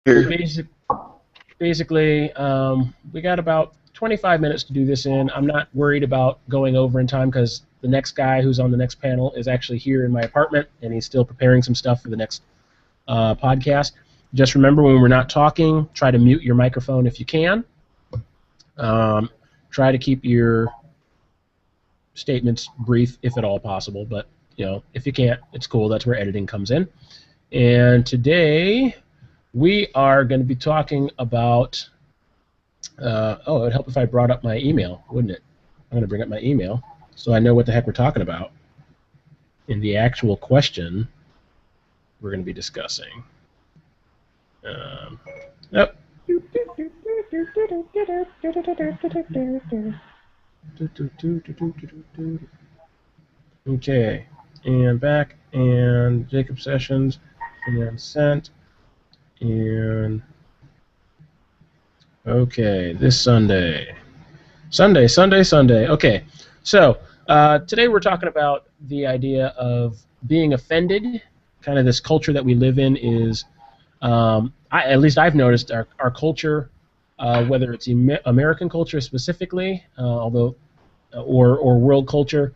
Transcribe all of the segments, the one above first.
So basically, we got about 25 minutes to do this in. I'm not worried about going over in time because the next guy who's on the next panel is actually here in my apartment, and he's still preparing some stuff for the next podcast. Just remember, when we're not talking, try to mute your microphone if you can. Try to keep your statements brief, if at all possible, but if you can't, it's cool. That's where editing comes in. And today we are going to be talking about. It would help if I brought up my email, wouldn't it? I'm going to bring up my email so I know what the heck we're talking about in the actual question we're going to be discussing. Yep. Okay, and back, and Jacob Sessions, and sent, and okay, this Sunday. Sunday. Okay, so today we're talking about the idea of being offended. Kind of this culture that we live in is, at least I've noticed our culture, whether it's American culture specifically, or world culture.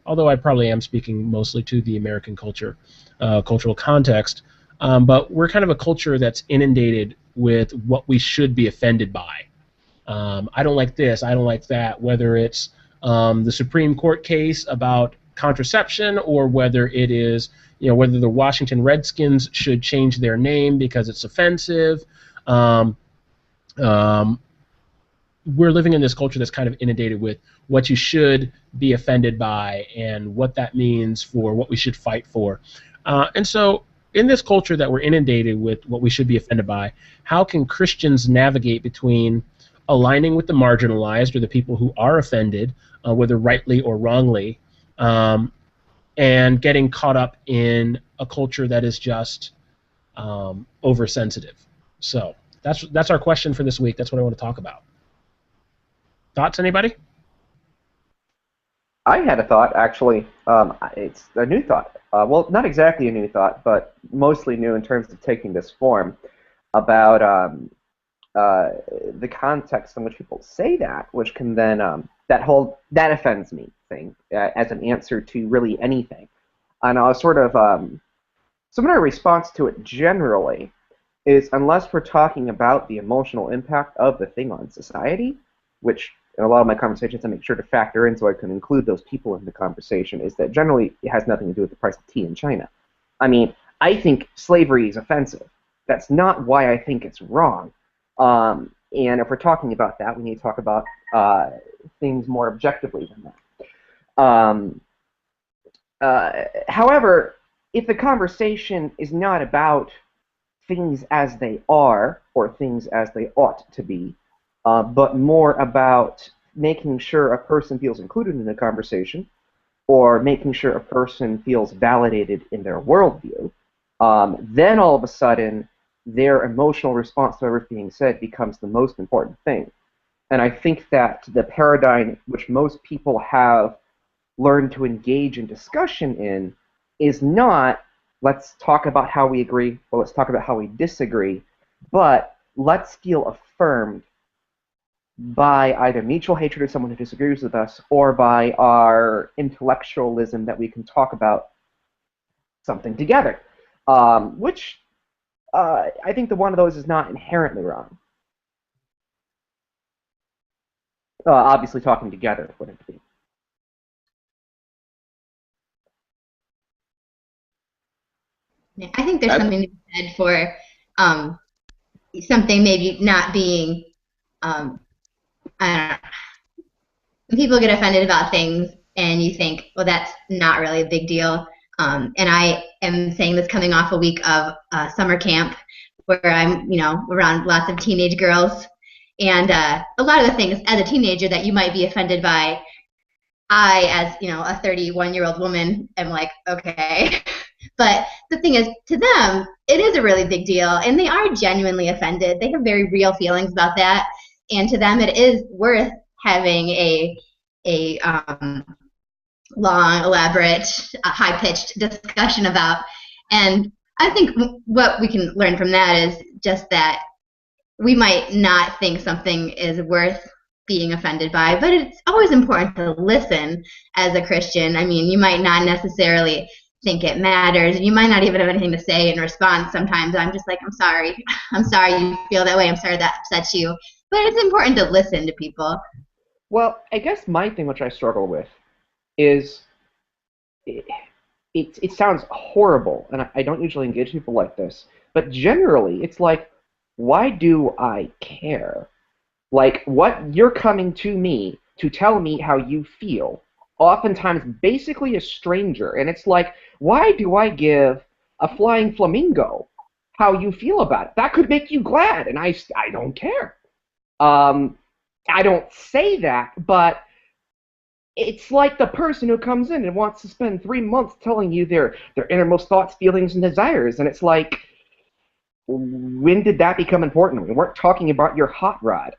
Although I probably am speaking mostly to the American culture, cultural context, but we're kind of a culture that's inundated with what we should be offended by. I don't like this, I don't like that, whether it's the Supreme Court case about contraception or whether it is, whether the Washington Redskins should change their name because it's offensive. We're living in this culture that's kind of inundated with what you should be offended by and what that means for what we should fight for. And so in this culture that we're inundated with what we should be offended by, how can Christians navigate between aligning with the marginalized or the people who are offended, whether rightly or wrongly, and getting caught up in a culture that is just oversensitive? So that's our question for this week. That's what I want to talk about. Thoughts, anybody? I had a thought, actually. It's a new thought. Well, not exactly a new thought, but mostly new in terms of taking this form, about the context in which people say that, which can then, that offends me thing, as an answer to really anything. And I was sort of, so my response to it generally is, unless we're talking about the emotional impact of the thing on society, which in a lot of my conversations I make sure to factor in so I can include those people in the conversation, is that generally it has nothing to do with the price of tea in China. I mean, I think slavery is offensive. That's not why I think it's wrong. And if we're talking about that, we need to talk about things more objectively than that. However, if the conversation is not about things as they are or things as they ought to be, but more about making sure a person feels included in the conversation, or making sure a person feels validated in their worldview, then all of a sudden their emotional response to whatever's being said becomes the most important thing. And I think that the paradigm which most people have learned to engage in discussion in is not, let's talk about how we agree, or let's talk about how we disagree, but let's feel affirmed by either mutual hatred of someone who disagrees with us, or by our intellectualism that we can talk about something together. Which I think that one of those is not inherently wrong. Obviously, talking together wouldn't be. Yeah, I think there's something to be said for something maybe not being, I don't know, when people get offended about things and you think, well, that's not really a big deal. And I am saying this coming off a week of summer camp where I'm, around lots of teenage girls. And a lot of the things as a teenager that you might be offended by, I, as, a 31-year-old woman, am like, okay. But the thing is, to them, it is a really big deal, and they are genuinely offended. They have very real feelings about that, and to them, it is worth having a long, elaborate, high-pitched discussion about. And I think what we can learn from that is just that we might not think something is worth being offended by, but it's always important to listen as a Christian. I mean, you might not necessarily think it matters. You might not even have anything to say in response. Sometimes I'm just like, I'm sorry. I'm sorry you feel that way. I'm sorry that upsets you. But it's important to listen to people. Well, I guess my thing, which I struggle with, is it sounds horrible, and I don't usually engage people like this, but generally it's like, why do I care? Like, what you're coming to me to tell me how you feel, oftentimes basically a stranger, and it's like, why do I give a flying flamingo how you feel about it? That could make you glad, and I don't care. I don't say that, but it's like the person who comes in and wants to spend 3 months telling you their innermost thoughts, feelings, and desires, and it's like, when did that become important? We weren't talking about your hot rod,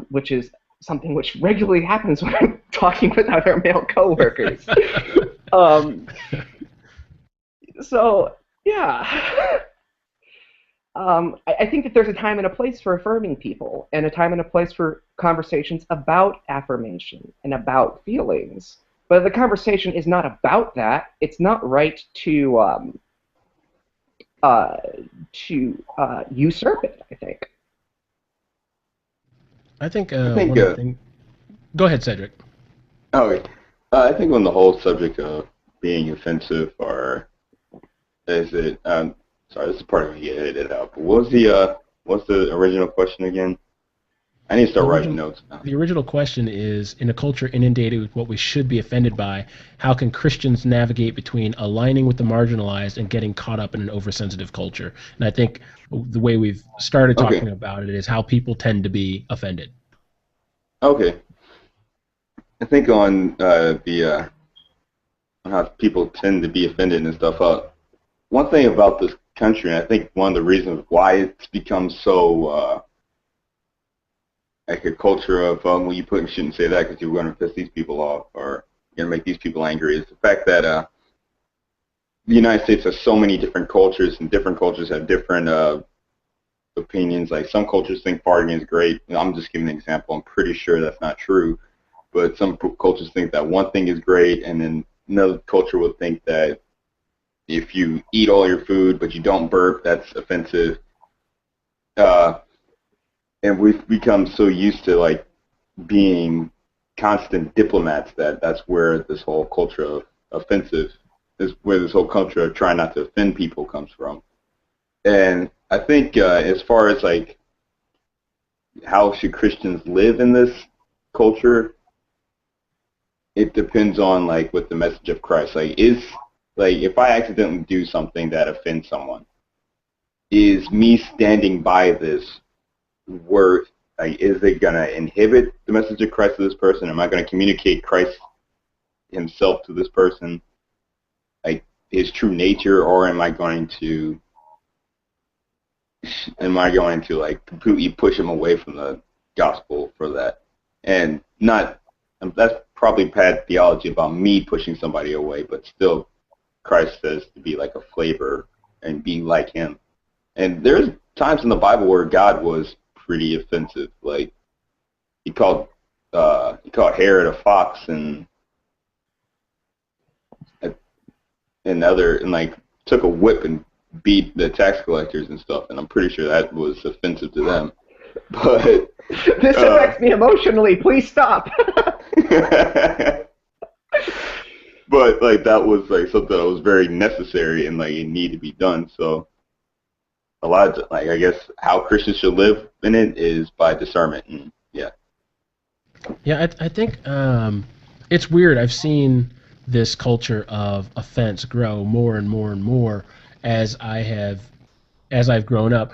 which is something which regularly happens when I'm talking with other male coworkers. So, yeah. I think that there's a time and a place for affirming people, and a time and a place for conversations about affirmation and about feelings. But if the conversation is not about that, it's not right to usurp it, I think. I think, I think one of the things... Go ahead, Cedric. okay. I think on the whole subject of being offensive, or is it? Sorry, this is part of me getting edited out. But what's the original question again? I need to start writing notes now. The original question is, in a culture inundated with what we should be offended by, how can Christians navigate between aligning with the marginalized and getting caught up in an oversensitive culture? And I think the way we've started talking about it is how people tend to be offended. Okay. I think on on how people tend to be offended and stuff. One thing about this country, and I think one of the reasons why it's become so like a culture of well, you shouldn't say that because you're going to piss these people off or you're going to make these people angry, is the fact that the United States has so many different cultures, and different cultures have different opinions. Like some cultures think partying is great. I'm just giving an example. I'm pretty sure that's not true, but some cultures think that one thing is great, and then another culture will think that if you eat all your food but you don't burp, that's offensive. And we've become so used to like being constant diplomats that that's where this whole culture of offensive is, where this whole culture of trying not to offend people comes from. And I think as far as like how should Christians live in this culture, it depends on like what the message of Christ like if I accidentally do something that offends someone, is me standing by this worth? Like, is it gonna inhibit the message of Christ to this person? Am I gonna communicate Christ himself to this person, like his true nature, or am I going to like completely push him away from the gospel for that? And not that's probably bad theology about me pushing somebody away, but still Christ says to be like a flavor and be like him. And there's times in the Bible where God was pretty offensive. Like he called Herod a fox and like took a whip and beat the tax collectors and stuff, and I'm pretty sure that was offensive to them. But this affects me emotionally. Please stop. But like that was like something that was very necessary and like it needed to be done. So a lot of like I guess how Christians should live in it is by discernment. And yeah. Yeah, I think it's weird. I've seen this culture of offense grow more and more and more as I've grown up,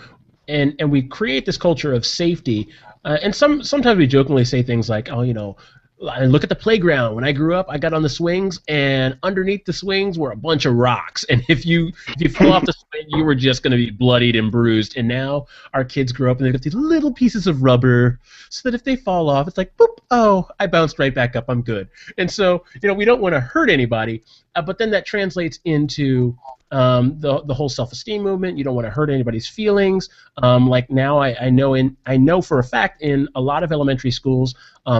and we create this culture of safety. And sometimes we jokingly say things like, oh, you know, look at the playground. When I grew up, I got on the swings, and underneath the swings were a bunch of rocks. And if you fell off the swing, you were just going to be bloodied and bruised. And now our kids grow up, and they've got these little pieces of rubber, so that if they fall off, it's like, boop, oh, I bounced right back up. I'm good. And so, you know, we don't want to hurt anybody, but then that translates into the whole self-esteem movement. You don't want to hurt anybody's feelings. Like now, I know for a fact in a lot of elementary schools,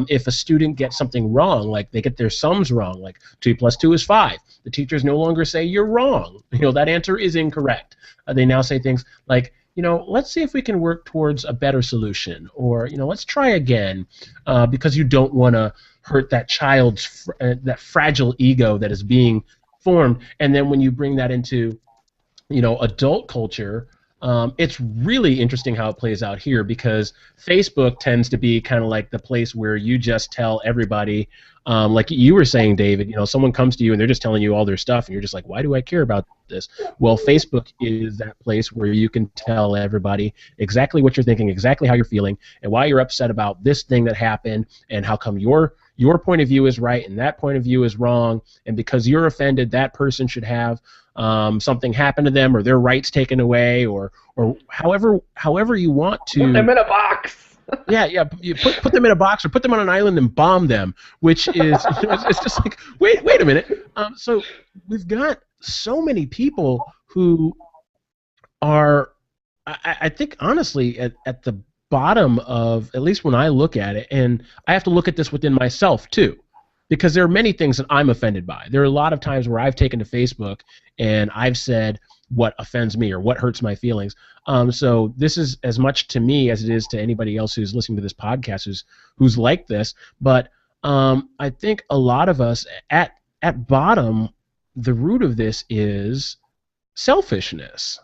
if a student gets something wrong, like they get their sums wrong, like 2 + 2 is 5, the teachers no longer say you're wrong. That answer is incorrect. They now say things like, let's see if we can work towards a better solution, or let's try again, because you don't want to hurt that child's that fragile ego that is being formed. And then when you bring that into adult culture, it's really interesting how it plays out here, because Facebook tends to be kind of like the place where you just tell everybody, like you were saying, David, someone comes to you and they're just telling you all their stuff and you're just like, why do I care about this? Well, Facebook is that place where you can tell everybody exactly what you're thinking, exactly how you're feeling, and why you're upset about this thing that happened, and how come your point of view is right and that point of view is wrong, and because you're offended, that person should have something happen to them, or their rights taken away, or however you want to put them in a box. yeah, you put them in a box, or put them on an island and bomb them, which is it's just like, wait a minute. So we've got so many people who are, I think honestly at the bottom of, at least when I look at it, and I have to look at this within myself too, because there are many things that I'm offended by. There are a lot of times where I've taken to Facebook and I've said what offends me or what hurts my feelings. So this is as much to me as it is to anybody else who's listening to this podcast who's like this. But I think a lot of us at bottom, the root of this is selfishness.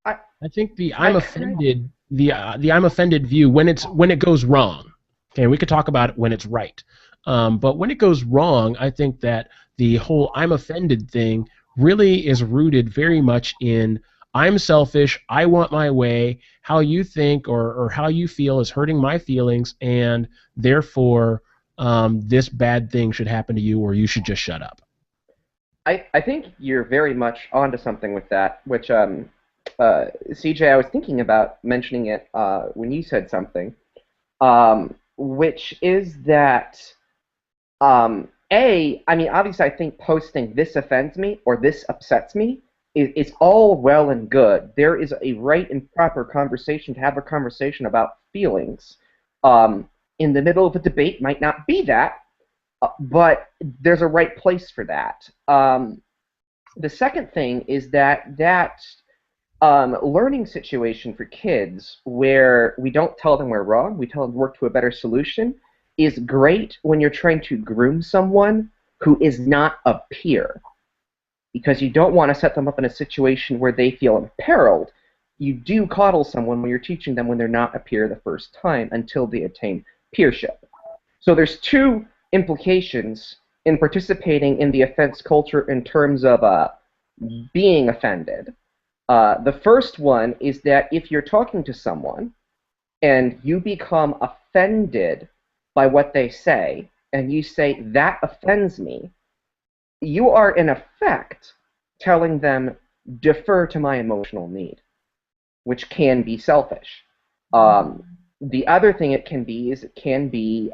I think the I'm offended view, when it goes wrong. Okay, we could talk about it when it's right. But when it goes wrong, I think that the whole I'm offended thing really is rooted very much in I'm selfish, I want my way, how you think or how you feel is hurting my feelings, and therefore this bad thing should happen to you, or you should just shut up. I think you're very much onto something with that, which CJ, I was thinking about mentioning it when you said something, which is that I mean, obviously I think posting "this offends me" or "this upsets me" is all well and good. There is a right and proper conversation to have a conversation about feelings. In the middle of a debate might not be that, but there's a right place for that. The second thing is that learning situation for kids where we don't tell them we're wrong, we tell them to work to a better solution, is great when you're trying to groom someone who is not a peer, because you don't want to set them up in a situation where they feel imperiled. You do coddle someone when you're teaching them when they're not a peer the first time until they attain peership. So there's two implications in participating in the offense culture in terms of being offended. The first one is that if you're talking to someone and you become offended by what they say, and you say, "that offends me," you are in effect telling them, "defer to my emotional need," which can be selfish. The other thing it can be is it can be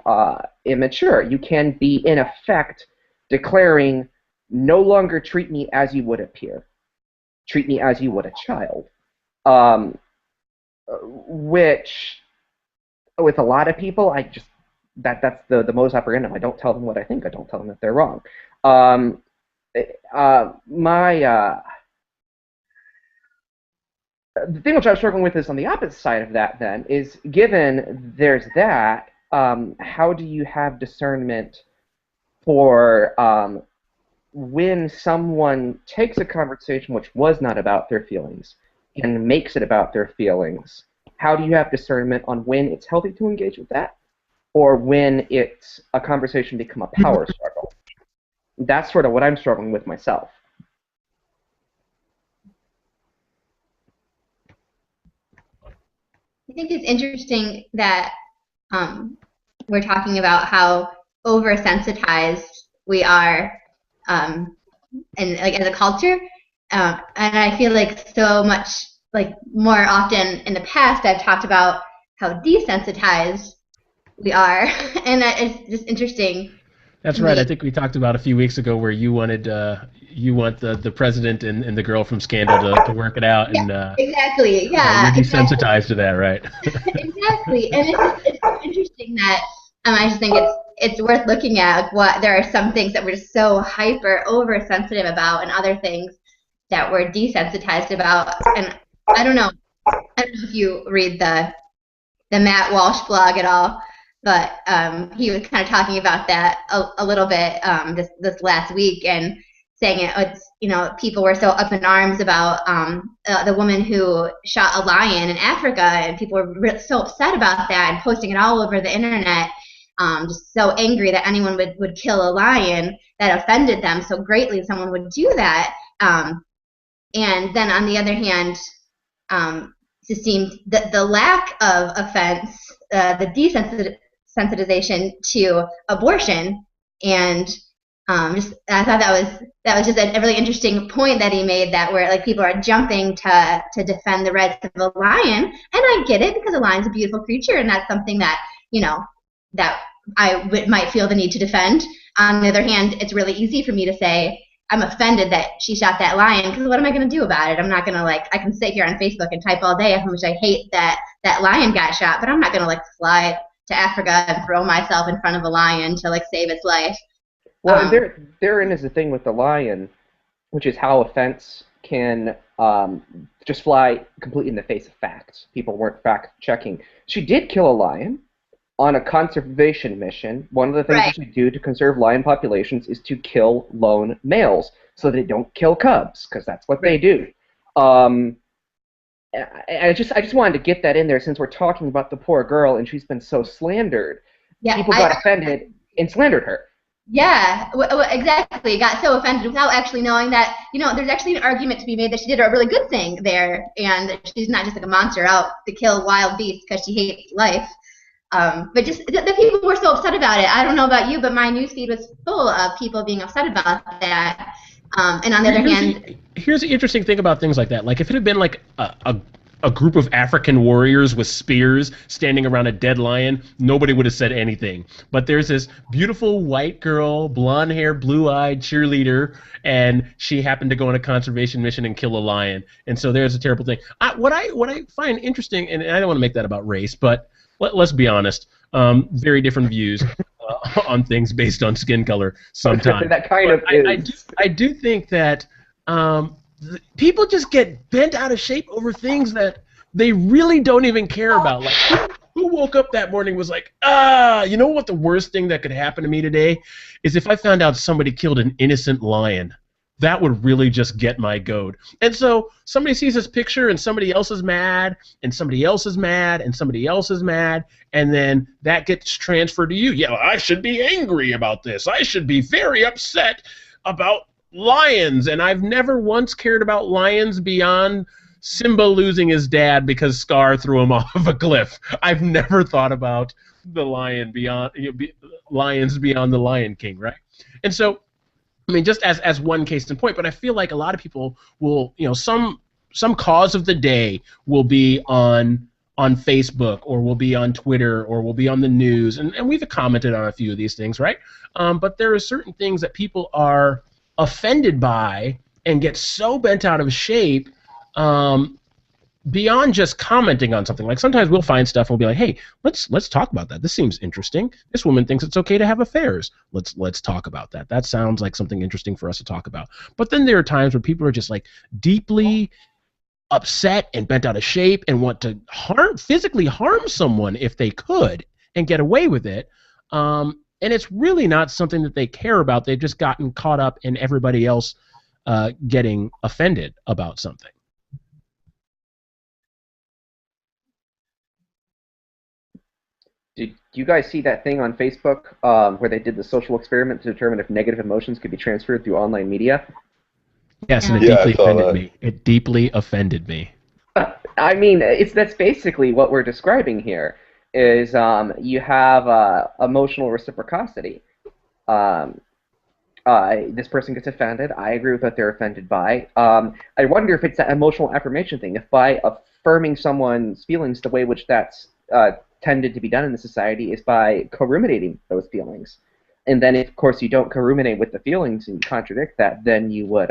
immature. You can be, in effect, declaring, "no longer treat me as you would a peer. Treat me as you would a child," which, with a lot of people, that's the most upper end of. I don't tell them what I think. I don't tell them that they're wrong. The thing which I'm struggling with is on the opposite side of that. Then is, given there's that, how do you have discernment for when someone takes a conversation which was not about their feelings and makes it about their feelings? How do you have discernment on when it's healthy to engage with that, or when it's a conversation become a power struggle? That's sort of what I'm struggling with myself. I think it's interesting that we're talking about how oversensitized we are, and like as a culture, and I feel like so much, like more often in the past, I've talked about how desensitized we are, and that is just interesting. That's right. I think we talked about a few weeks ago where you wanted you want the president and the girl from Scandal to work it out, Yeah, and exactly. Yeah, you're exactly. desensitized to that, right? Exactly, and it's so interesting that I just think it's worth looking at. Like, what there are some things that we're just so hyper oversensitive about, and other things that we're desensitized about. And I don't know. I don't know if you read the Matt Walsh blog at all, but he was kind of talking about that a little bit this last week, and saying it's people were so up in arms about the woman who shot a lion in Africa, and people were so upset about that and posting it all over the internet, just so angry that anyone would kill a lion, that offended them so greatly someone would do that. And then on the other hand, it seemed that the lack of offense, the desensitization to abortion, and I thought that was just a really interesting point that he made, that where like people are jumping to defend the rights of a lion, and I get it, because a lion's a beautiful creature, and that's something that that I might feel the need to defend. On the other hand, it's really easy for me to say I'm offended that she shot that lion, because what am I going to do about it? I'm not going to I can sit here on Facebook and type all day how much I hate that lion got shot, but I'm not going to fly to Africa and throw myself in front of a lion to save its life. Well, therein is the thing with the lion, which is how offense can just fly completely in the face of facts. People weren't fact checking. She did kill a lion on a conservation mission. One of the things that you do to conserve lion populations is to kill lone males so they don't kill cubs, because that's what they do. I just wanted to get that in there, since we're talking about the poor girl and she's been so slandered. Yeah, people got offended and slandered her. Yeah, exactly. Got so offended without actually knowing that, there's actually an argument to be made that she did a really good thing there, and that she's not just a monster out to kill wild beasts because she hates life. But just the people were so upset about it. I don't know about you, but my newsfeed was full of people being upset about that. And on the other hand, here's the interesting thing about things like that. Like, if it had been a group of African warriors with spears standing around a dead lion, nobody would have said anything. But there's this beautiful white girl, blonde hair, blue-eyed cheerleader, and she happened to go on a conservation mission and kill a lion. And so there's a terrible thing. What I find interesting, and I don't want to make that about race, but let's be honest, very different views on things based on skin color sometimes. That kind of is. I do think that people just get bent out of shape over things that they really don't even care about. Like, who woke up that morning was like, you know what the worst thing that could happen to me today is if I found out somebody killed an innocent lion. That would really just get my goat. And so somebody sees this picture and somebody else is mad, and somebody else is mad, and somebody else is mad, and then that gets transferred to you. Yeah, I should be angry about this. I should be very upset about lions. And I've never once cared about lions beyond Simba losing his dad because Scar threw him off of a cliff. I've never thought about the lions beyond the Lion King, right? And so, I mean, just as one case in point, but I feel like a lot of people will, some cause of the day will be on Facebook, or will be on Twitter, or will be on the news, and we've commented on a few of these things, right? But there are certain things that people are offended by and get so bent out of shape beyond just commenting on something. Like, sometimes we'll find stuff and we'll be like, hey, let's talk about that. This seems interesting. This woman thinks it's okay to have affairs. Let's talk about that. That sounds like something interesting for us to talk about. But then there are times where people are just deeply upset and bent out of shape and want to physically harm someone if they could and get away with it. And it's really not something that they care about. They've just gotten caught up in everybody else getting offended about something. Did you guys see that thing on Facebook where they did the social experiment to determine if negative emotions could be transferred through online media? Yes, and it deeply offended me. It deeply offended me. I mean, that's basically what we're describing here. Is you have emotional reciprocity. This person gets offended. I agree with what they're offended by. I wonder if it's that emotional affirmation thing. If by affirming someone's feelings, the way which that's tended to be done in the society is by co-ruminating those feelings. and then, if, of course, you don't co-ruminate with the feelings and you contradict that, then you would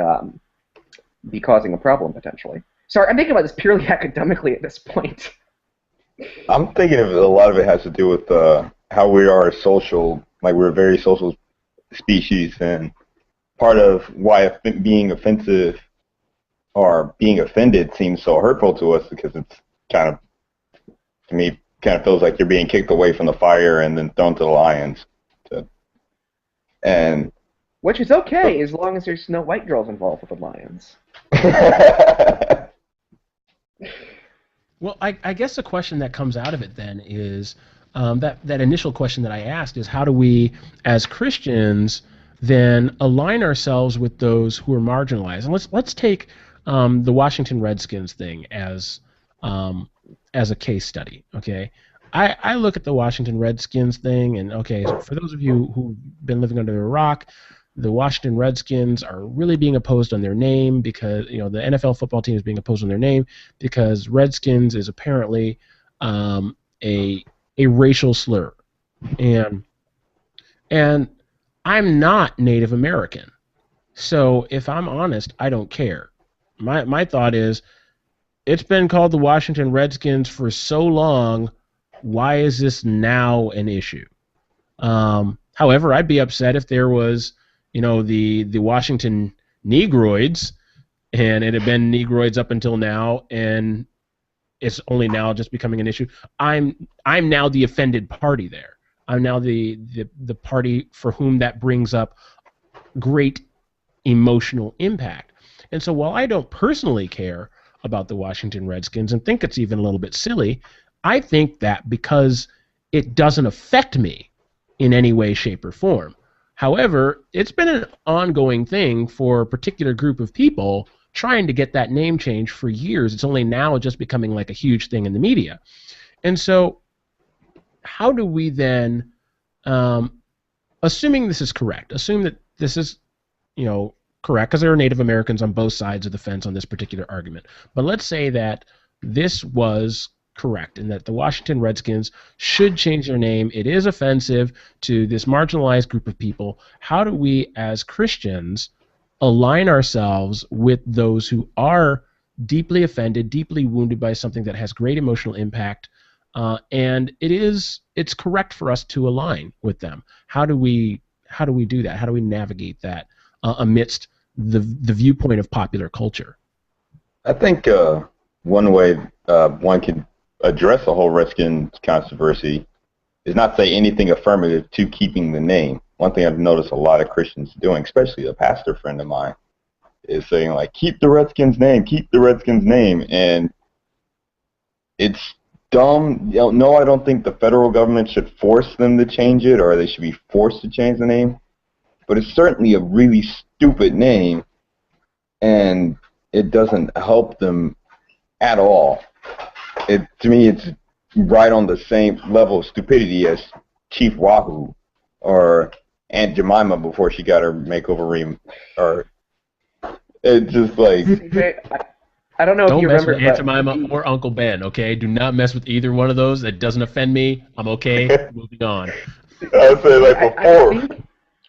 be causing a problem, potentially. Sorry, I'm thinking about this purely academically at this point. I'm thinking of a lot of it has to do with how we are social, like we're a very social species, and part of why being offensive or being offended seems so hurtful to us because it's kind of, to me, kind of feels like you're being kicked away from the fire and then thrown to the lions. And which is okay as long as there's no white girls involved with the lions. Well, I guess the question that comes out of it then is that initial question that I asked is, how do we, as Christians, then align ourselves with those who are marginalized? And let's take the Washington Redskins thing as a case study. Okay, I look at the Washington Redskins thing, and okay, so for those of you who've been living under a rock, the Washington Redskins are really being opposed on their name because, you know, the NFL football team is being opposed on their name because Redskins is apparently a racial slur, and I'm not Native American, so if I'm honest, I don't care. My thought is, it's been called the Washington Redskins for so long. Why is this now an issue? However, I'd be upset if there was, you know, the Washington Negroids, and it had been Negroids up until now, and it's only now just becoming an issue. I'm now the offended party there. I'm now the party for whom that brings up great emotional impact. And so while I don't personally care about the Washington Redskins and think it's even a little bit silly, I think that because it doesn't affect me in any way, shape, or form. However, it's been an ongoing thing for a particular group of people trying to get that name change for years. It's only now just becoming like a huge thing in the media. And so how do we then, assuming this is correct, assume that this is, you know, correct, because there are Native Americans on both sides of the fence on this particular argument. But let's say that this was correct and that the Washington Redskins should change their name. It is offensive to this marginalized group of people. How do we, as Christians, align ourselves with those who are deeply offended, deeply wounded by something that has great emotional impact, and it's correct for us to align with them? How do we do that? How do we navigate that amidst the viewpoint of popular culture? I think one way one can address the whole Redskins controversy is not say anything affirmative to keeping the name. One thing I've noticed a lot of Christians doing, especially a pastor friend of mine, is saying, like, keep the Redskins name, keep the Redskins name. And it's dumb. You know, no, I don't think the federal government should force them to change it, or they should be forced to change the name. But it's certainly a really stupid name, and it doesn't help them at all. To me, it's right on the same level of stupidity as Chief Wahoo or Aunt Jemima before she got her makeover or it's just like... I don't know if you remember... Don't mess with Aunt Jemima or Uncle Ben, okay? Do not mess with either one of those. That doesn't offend me. I'm okay. Moving on. I said like before.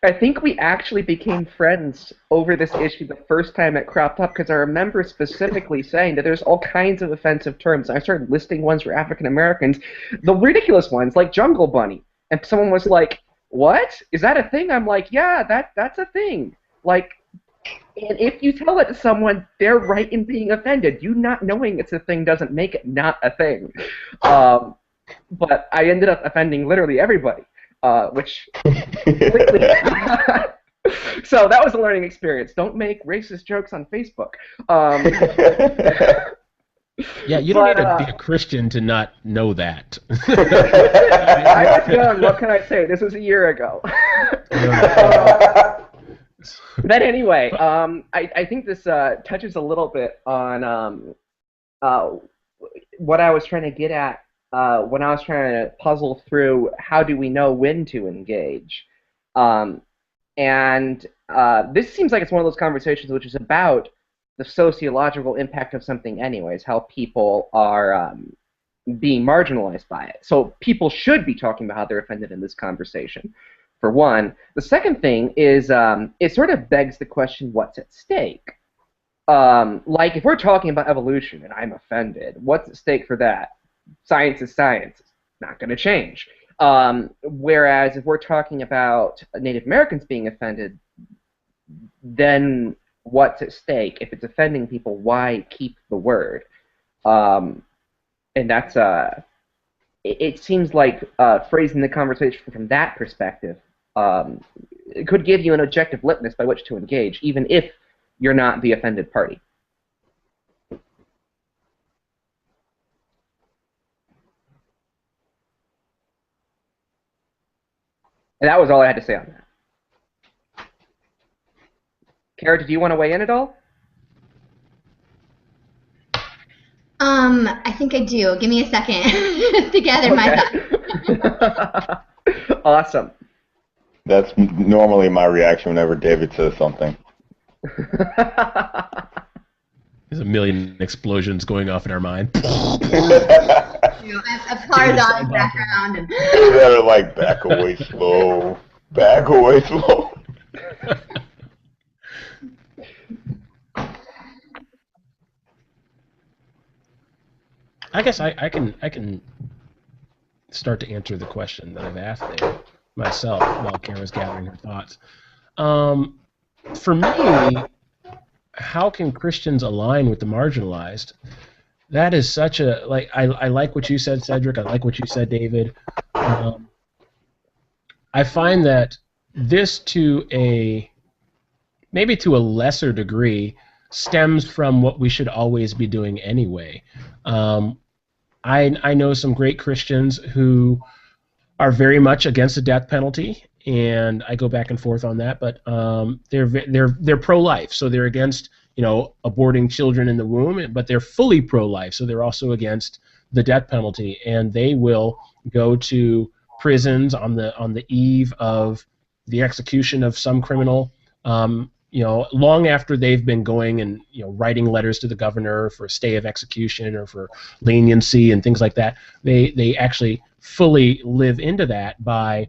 I think we actually became friends over this issue the first time it cropped up, because I remember specifically saying that there's all kinds of offensive terms. I started listing ones for African Americans, the ridiculous ones like Jungle Bunny, and someone was like, "What? Is that a thing?" I'm like, "Yeah, that's a thing." Like, and if you tell it to someone, they're right in being offended. You not knowing it's a thing doesn't make it not a thing. But I ended up offending literally everybody. Which quickly so that was a learning experience. Don't make racist jokes on Facebook. Yeah, you don't need to be a Christian to not know that. I was young. What can I say? This was a year ago. But anyway, I think this touches a little bit on what I was trying to get at when I was trying to puzzle through how do we know when to engage. And this seems like it's one of those conversations which is about the sociological impact of something anyways, how people are being marginalized by it. So people should be talking about how they're offended in this conversation. for one. The second thing is it sort of begs the question, what's at stake? Like, if we're talking about evolution and I'm offended, what's at stake for that? Science is science. It's not going to change. Whereas if we're talking about Native Americans being offended, then what's at stake? If it's offending people, why keep the word? And that's it seems like phrasing the conversation from that perspective it could give you an objective litmus by which to engage, even if you're not the offended party. And that was all I had to say on that. Kara, did you want to weigh in at all? I think I do. Give me a second to gather my thoughts. Awesome. That's normally my reaction whenever David says something. There's a million explosions going off in our mind. A cars on in the background. And You better like back away slow. Back away slow. I guess I can start to answer the question that I've asked there myself while Kara's gathering her thoughts. For me, how can Christians align with the marginalized? That is such a I like what you said, Cedric. I like what you said, David. I find that this maybe to a lesser degree stems from what we should always be doing anyway. I know some great Christians who are very much against the death penalty, and I go back and forth on that. But they're pro-life, so they're against aborting children in the womb, but they're fully pro-life, so they're also against the death penalty, and they will go to prisons on the eve of the execution of some criminal. Long after they've been going and writing letters to the governor for a stay of execution or for leniency and things like that, they actually fully live into that by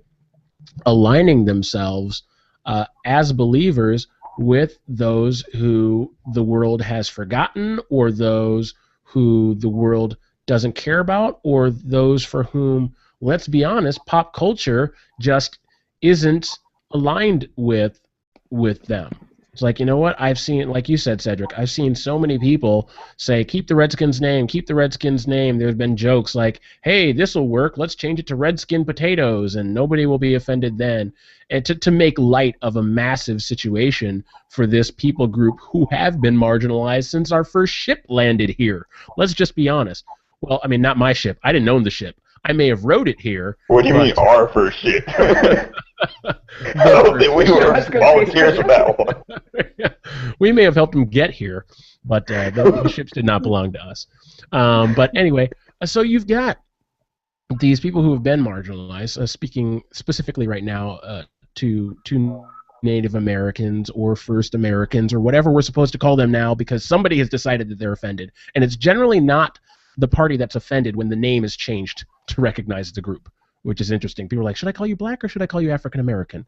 aligning themselves as believers with those who the world has forgotten, or those who the world doesn't care about, or those for whom, let's be honest, pop culture just isn't aligned with them. It's like, you know what, I've seen, like you said, Cedric, I've seen so many people say, keep the Redskins name, keep the Redskins name. There's been jokes like, hey, this will work, let's change it to Redskin potatoes, and nobody will be offended then. And to make light of a massive situation for this people group who have been marginalized since our first ship landed here. Let's just be honest. Well, I mean, not my ship. I didn't own the ship. I may have rowed it here. What do you mean our first ship? I don't think we were volunteers for that one. We may have helped them get here, but the ships did not belong to us. But anyway, so you've got these people who have been marginalized, speaking specifically right now to Native Americans or First Americans or whatever we're supposed to call them now, because somebody has decided that they're offended. And it's generally not the party that's offended when the name is changed to recognize the group, which is interesting. People are like, should I call you black or should I call you African American?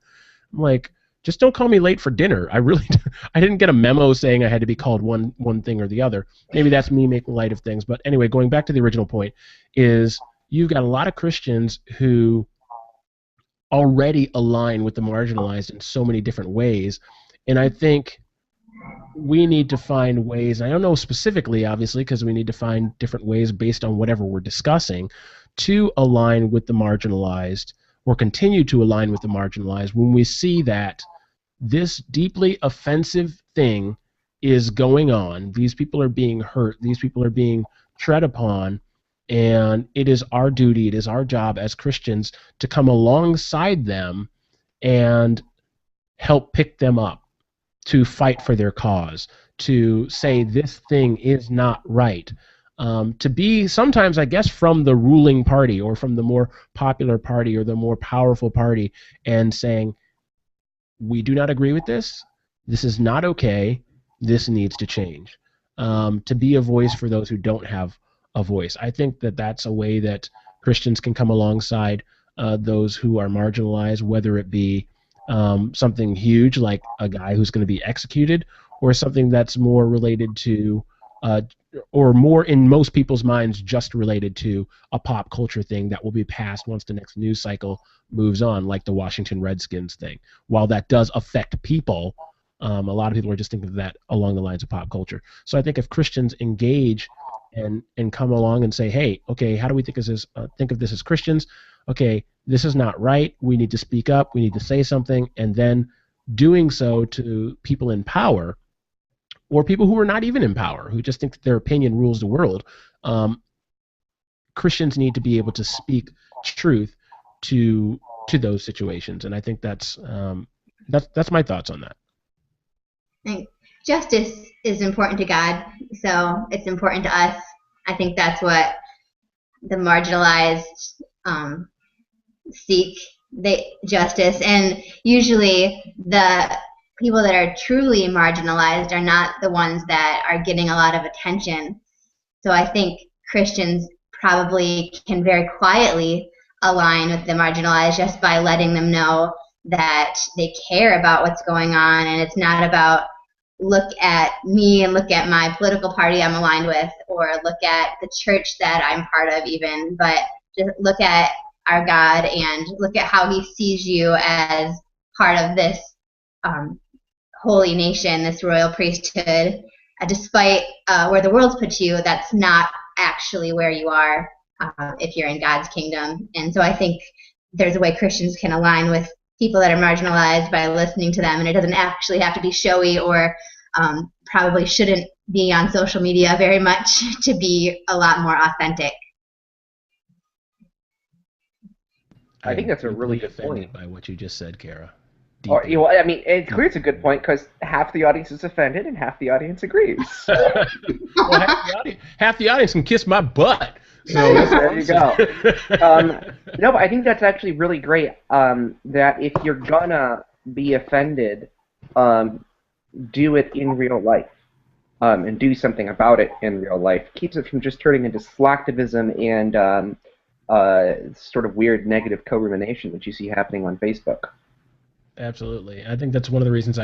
I'm like, just don't call me late for dinner. I didn't get a memo saying I had to be called one thing or the other. Maybe that's me making light of things. But anyway, going back to the original point, is you've got a lot of Christians who already align with the marginalized in so many different ways. And I think we need to find ways, and I don't know specifically, obviously, because we need to find different ways based on whatever we're discussing, to align with the marginalized or continue to align with the marginalized when we see that this deeply offensive thing is going on. These people are being hurt. These people are being tread upon. And it is our duty, it is our job as Christians to come alongside them and help pick them up, to fight for their cause, to say this thing is not right. To be sometimes, I guess, from the ruling party or from the more popular party or the more powerful party and saying, we do not agree with this, this is not okay, this needs to change. To be a voice for those who don't have a voice. I think that that's a way that Christians can come alongside those who are marginalized, whether it be something huge like a guy who's going to be executed, or something that's more related to, or more in most people's minds just related to a pop culture thing that will be passed once the next news cycle moves on, like the Washington Redskins thing. While that does affect people, a lot of people are just thinking of that along the lines of pop culture. So I think if Christians engage and come along and say, hey, okay, how do we think of this as Christians? Okay, this is not right. We need to speak up. We need to say something. And then doing so to people in power, or people who are not even in power, who just think that their opinion rules the world. Christians need to be able to speak truth to those situations, and I think that's my thoughts on that. I think justice is important to God, so it's important to us. I think that's what the marginalized seek, justice, and usually the people that are truly marginalized are not the ones that are getting a lot of attention. So I think Christians probably can very quietly align with the marginalized just by letting them know that they care about what's going on, and it's not about look at me and look at my political party I'm aligned with, or look at the church that I'm part of even, but just look at our God and look at how he sees you as part of this holy nation, this royal priesthood. Despite where the world's put you, that's not actually where you are if you're in God's kingdom. And so I think there's a way Christians can align with people that are marginalized by listening to them, and it doesn't actually have to be showy, or probably shouldn't be on social media very much to be a lot more authentic. I think that's a really good point. By what you just said, Kara. Or, you know, I mean, it's clear it's a good point because half the audience is offended and half the audience agrees. Well, half the audience can kiss my butt. So there you go. No, but I think that's actually really great. That if you're gonna be offended, do it in real life, and do something about it in real life. Keeps it from just turning into slacktivism and sort of weird negative co-rumination that you see happening on Facebook. Absolutely. I think that's one of the reasons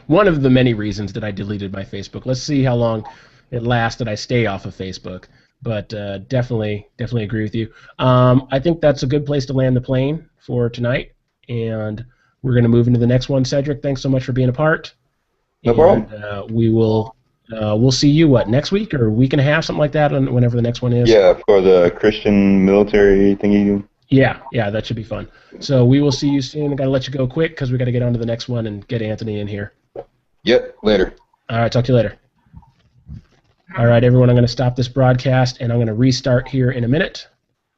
one of the many reasons that I deleted my Facebook. Let's see how long it lasts that I stay off of Facebook. But definitely agree with you. I think that's a good place to land the plane for tonight, and we're going to move into the next one. Cedric, thanks so much for being a part. No problem. We'll see you next week or a week and a half, something like that, whenever the next one is. Yeah, for the Christian military thingy. Yeah, that should be fun. So we will see you soon. I got to let you go quick because we got to get on to the next one and get Anthony in here. Yep, later. All right, talk to you later. All right, everyone, I'm going to stop this broadcast, and I'm going to restart here in a minute.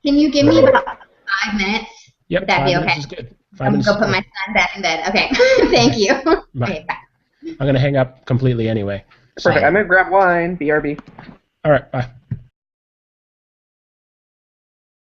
Can you give me about 5 minutes? Yep, Would that be okay? Is good. I'm going to go put my son back in bed. Okay, thank you. Bye. Okay, bye. I'm going to hang up completely anyway. Perfect. I'm going to grab wine. BRB. All right, bye.